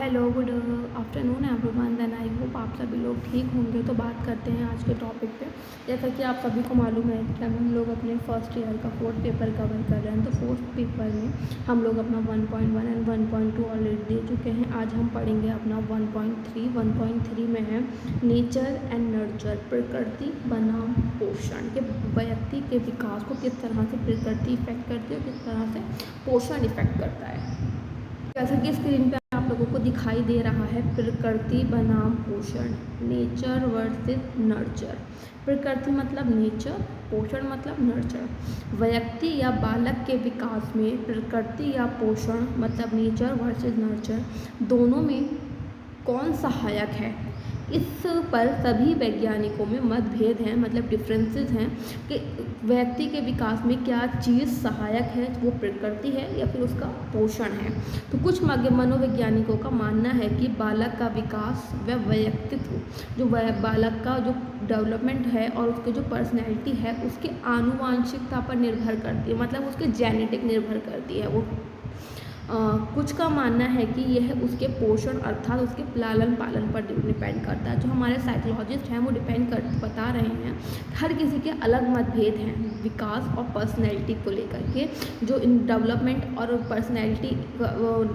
Hello good afternoon everyone. Then I hope आप सभी लोग ठीक होंगे। तो बात करते हैं आज के टॉपिक पे। जैसा कि आप सभी को मालूम है कि हम लोग अपने फर्स्ट ईयर का फोर्थ पेपर कवर कर रहे हैं। तो फोर्थ पेपर में हम लोग अपना 1.1 एंड 1.2 ऑलरेडी दे चुके हैं। आज हम पढ़ेंगे अपना 1.3। 1.3 में है नेचर एंड नर्चर, प्रकृति बनाम पोषण, के व्यक्ति के विकास को किस तरह से प्रकृति इफेक्ट करती है और किस तरह से पोषण इफेक्ट करता है। जैसा कि स्क्रीन पे आप लोगों को दिखाई दे रहा है, प्रकृति बनाम पोषण, नेचर वर्सेस नर्चर। प्रकृति मतलब नेचर, पोषण मतलब नर्चर। व्यक्ति या बालक के विकास में प्रकृति या पोषण मतलब नेचर वर्सेस नर्चर दोनों में कौन सहायक है, इस पर सभी वैज्ञानिकों में मतभेद हैं, मतलब डिफरेंसेस हैं कि व्यक्ति के विकास में क्या चीज़ सहायक है, वो प्रकृति है या फिर उसका पोषण है। तो कुछ मनोवैज्ञानिकों का मानना है कि बालक का विकास व व्यक्तित्व, जो बालक का जो डेवलपमेंट है और उसकी जो पर्सनैलिटी है उसके आनुवांशिकता पर निर्भर करती है, मतलब उसके जेनेटिक निर्भर करती है वो। कुछ का मानना है कि यह उसके पोषण अर्थात उसके लालन पालन पर डिपेंड करता है। जो हमारे साइकोलॉजिस्ट हैं वो बता रहे हैं हर किसी के अलग मतभेद हैं विकास और पर्सनैलिटी को लेकर के। जो इन डेवलपमेंट और पर्सनैलिटी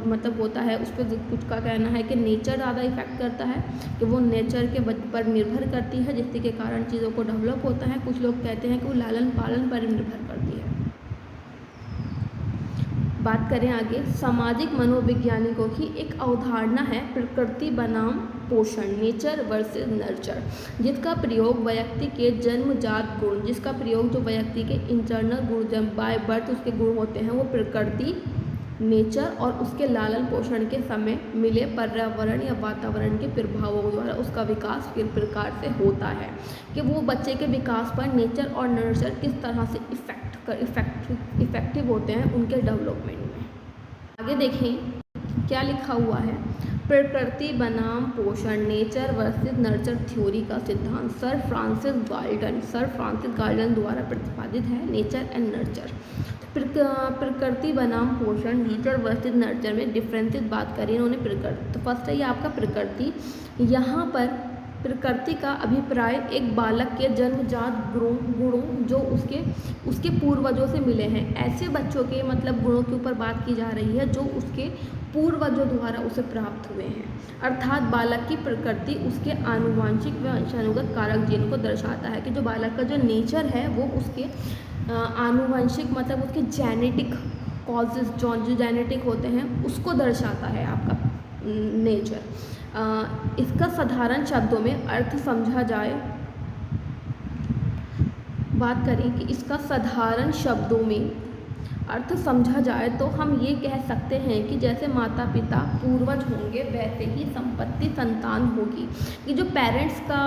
मतलब होता है उस पर कुछ का कहना है कि नेचर ज़्यादा इफेक्ट करता है, कि वो नेचर के पर निर्भर करती है जिसके के कारण चीज़ों को डेवलप होता है। कुछ लोग कहते हैं कि वो लालन पालन पर निर्भर करती है। बात करें आगे, सामाजिक मनोवैज्ञानिकों की एक अवधारणा है प्रकृति बनाम पोषण, नेचर वर्सेस नर्चर, जिसका प्रयोग व्यक्ति के जन्मजात गुण, जिसका प्रयोग जो व्यक्ति के इंटरनल गुण बाय बर्थ उसके गुण होते हैं वो प्रकृति, नेचर और उसके लालन पोषण के समय मिले पर्यावरण या वातावरण के प्रभावों द्वारा उसका विकास किस प्रकार से होता है, कि वो बच्चे के विकास पर नेचर और नर्चर किस तरह से इफेक्टिव होते हैं उनके डेवलपमेंट में। आगे देखें क्या लिखा हुआ है, प्रकृति बनाम पोषण, नेचर वर्सेस नर्चर थ्योरी का सिद्धांत सर फ्रांसिस गार्डन द्वारा प्रतिपादित है। नेचर एंड नर्चर, प्रकृति बनाम पोषण, नेचर वर्सेस नर्चर में डिफरेंसेस बात करें इन्होंने। प्रकृति तो फर्स्ट है ये आपका प्रकृति। यहाँ पर प्रकृति का अभिप्राय एक बालक के जन्मजात गुणों जो उसके पूर्वजों से मिले हैं, ऐसे बच्चों के मतलब गुणों के ऊपर बात की जा रही है जो उसके पूर्वजों द्वारा उसे प्राप्त हुए हैं। अर्थात बालक की प्रकृति उसके आनुवांशिक व वंशानुगत कारक जीन को दर्शाता है, कि जो बालक का जो नेचर है वो उसके आनुवंशिक मतलब उसके जेनेटिक कॉजेज जो जेनेटिक होते हैं उसको दर्शाता है आपका नेचर। इसका साधारण शब्दों में अर्थ समझा जाए, बात करें कि इसका साधारण शब्दों में अर्थ समझा जाए तो हम ये कह सकते हैं कि जैसे माता पिता पूर्वज होंगे वैसे ही संपत्ति संतान होगी, कि जो पेरेंट्स का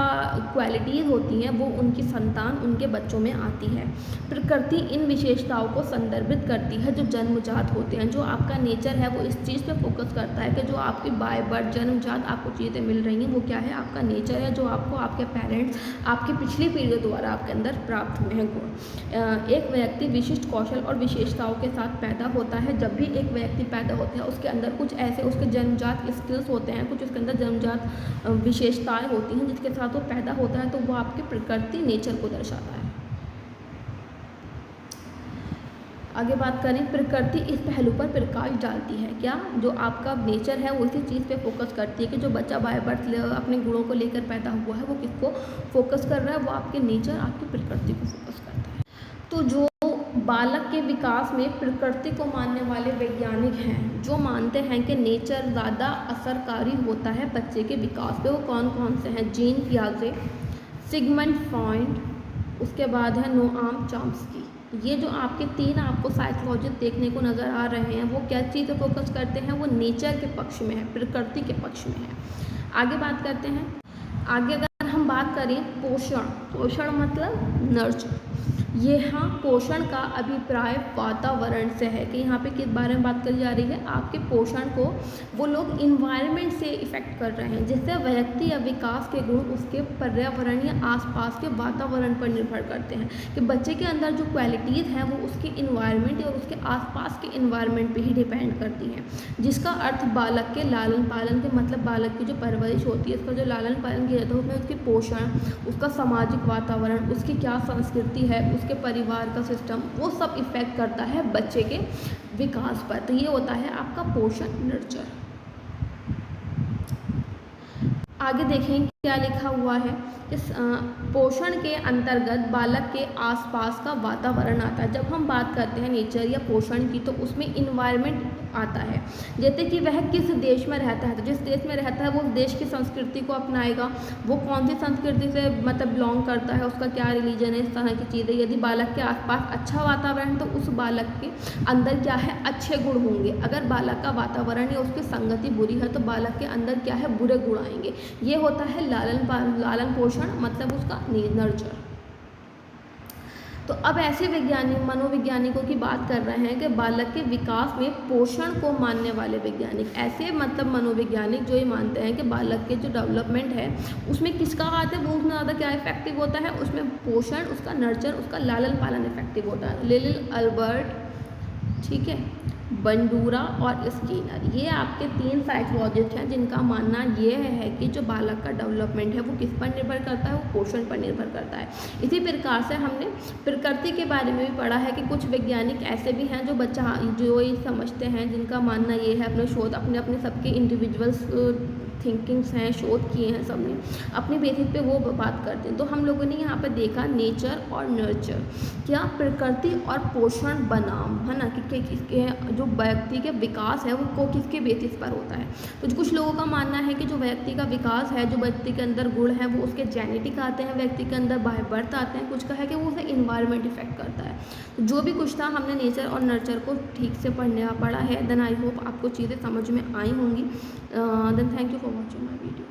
क्वालिटीज़ होती हैं वो उनकी संतान उनके बच्चों में आती है। प्रकृति इन विशेषताओं को संदर्भित करती है जो जन्मजात होते हैं। जो आपका नेचर है वो इस चीज़ पे फोकस करता है कि जो आपकी बाय बर्थ जन्मजात आपको चीज़ें मिल रही हैं वो क्या है, आपका नेचर है, जो आपको आपके पेरेंट्स आपकी पिछली पीढ़ी द्वारा आपके अंदर प्राप्त हुए हैं गुण। एक व्यक्ति विशिष्ट कौशल और विशेषताओं के साथ पैदा होता है। जब भी एक व्यक्ति पैदा होता है उसके अंदर कुछ ऐसे उसके जन्मजात स्किल्स होते हैं, कुछ उसके अंदर जन्मजात विशेषताएं होती हैं जिसके साथ वो पैदा होता है, तो वो आपकी प्रकृति नेचर को दर्शाता है। आगे बात करें, प्रकृति इस पहलू पर प्रकाश डालती है, क्या जो आपका नेचर है वो इसी चीज़ पे फोकस करती है कि जो बच्चा बाय बर्थ अपने गुणों को लेकर पैदा हुआ है वो किसको फोकस कर रहा है, वो आपके नेचर आपकी प्रकृति को फोकस करता है। तो जो बालक के विकास में प्रकृति को मानने वाले वैज्ञानिक हैं जो मानते हैं कि नेचर ज़्यादा असरकारी होता है बच्चे के विकास पे, वो कौन कौन से हैं, जीन पियाजे, सिगमंड फ्रॉइड, उसके बाद है नोआम चॉम्स्की। ये जो आपके तीन आपको साइकोलॉजिस्ट देखने को नज़र आ रहे हैं वो क्या चीज़ पे फोकस करते हैं, वो नेचर के पक्ष में है, प्रकृति के पक्ष में है। आगे बात करते हैं, आगे अगर हम बात करें पोषण, पोषण मतलब नर्चर, यहाँ पोषण का अभिप्राय वातावरण से है कि यहाँ पे किस बारे में बात करी जा रही है, आपके पोषण को वो लोग इन्वायरमेंट से इफ़ेक्ट कर रहे हैं, जिससे व्यक्ति या विकास के गुण उसके पर्यावरण या आसपास के वातावरण पर निर्भर करते हैं, कि बच्चे के अंदर जो क्वालिटीज़ हैं वो उसके इन्वायरमेंट और उसके आसपास के इन्वायरमेंट पे ही डिपेंड करती हैं, जिसका अर्थ बालक के लालन पालन के मतलब बालक की जो परवरिश होती है, उसका जो लालन पालन किया जाता है उसमें उसके पोषण, उसका सामाजिक वातावरण, उसकी क्या संस्कृति है, उसके परिवार का सिस्टम, वो सब इफ़ेक्ट करता है बच्चे के विकास पर। तो ये होता है आपका पोषण नर्चर। आगे देखें क्या लिखा हुआ है। इस पोषण के अंतर्गत बालक के आसपास का वातावरण आता है। जब हम बात करते हैं नेचर या पोषण की तो उसमें इन्वायरमेंट आता है, जैसे कि वह किस देश में रहता है, तो जिस देश में रहता है वो उस देश की संस्कृति को अपनाएगा, वो कौन सी संस्कृति से मतलब बिलोंग करता है, उसका क्या रिलीजन है, इस तरह की चीज़ें। यदि बालक के आसपास अच्छा वातावरण तो उस बालक के अंदर क्या है, अच्छे गुण होंगे। अगर बालक का वातावरण या उसकी संगति बुरी है तो बालक के अंदर क्या है, बुरे गुण आएंगे। ये होता है लालन पोषण मतलब उसका नर्चर। तो अब ऐसे वैज्ञानिक मनोवैज्ञानिकों की बात कर रहे हैं कि बालक के विकास में पोषण को मानने वाले वैज्ञानिक, ऐसे मतलब मनोवैज्ञानिक जो ये मानते हैं कि बालक के जो डेवलपमेंट है उसमें किसका हाथ है, वो उसमें ज़्यादा क्या इफेक्टिव होता है, उसमें पोषण, उसका नर्चर, उसका लालन पालन इफेक्टिव होता है। लिटिल अल्बर्ट, ठीक है, बंडूरा और स्किनर, ये आपके 3 साइकोलॉजिस्ट हैं जिनका मानना ये है कि जो बालक का डेवलपमेंट है वो किस पर निर्भर करता है, वो पोषण पर निर्भर करता है। इसी प्रकार से हमने प्रकृति के बारे में भी पढ़ा है कि कुछ वैज्ञानिक ऐसे भी हैं जो ये समझते हैं, जिनका मानना ये है, अपने शोध अपने सबके इंडिविजुअल्स थिंकिंग्स हैं, शोध किए हैं सबने, अपने बेसिस पे वो बात करते हैं। तो हम लोगों ने यहाँ पे देखा नेचर और नर्चर, क्या प्रकृति और पोषण बनाम, है ना, कि किसके जो व्यक्ति के विकास है वो किसके बेसिस पर होता है। तो कुछ लोगों का मानना है कि जो व्यक्ति का विकास है, जो व्यक्ति के अंदर गुण है वो उसके जेनेटिक आते हैं, व्यक्ति के अंदर बाय बर्थ आते हैं। कुछ का है कि वो उसे इन्वायरमेंट इफेक्ट करता है। तो जो भी कुछ था हमने नेचर और नर्चर को ठीक से पढ़ा है। देन आई होप आपको चीज़ें समझ में आई होंगी। Then thank you for watching my video.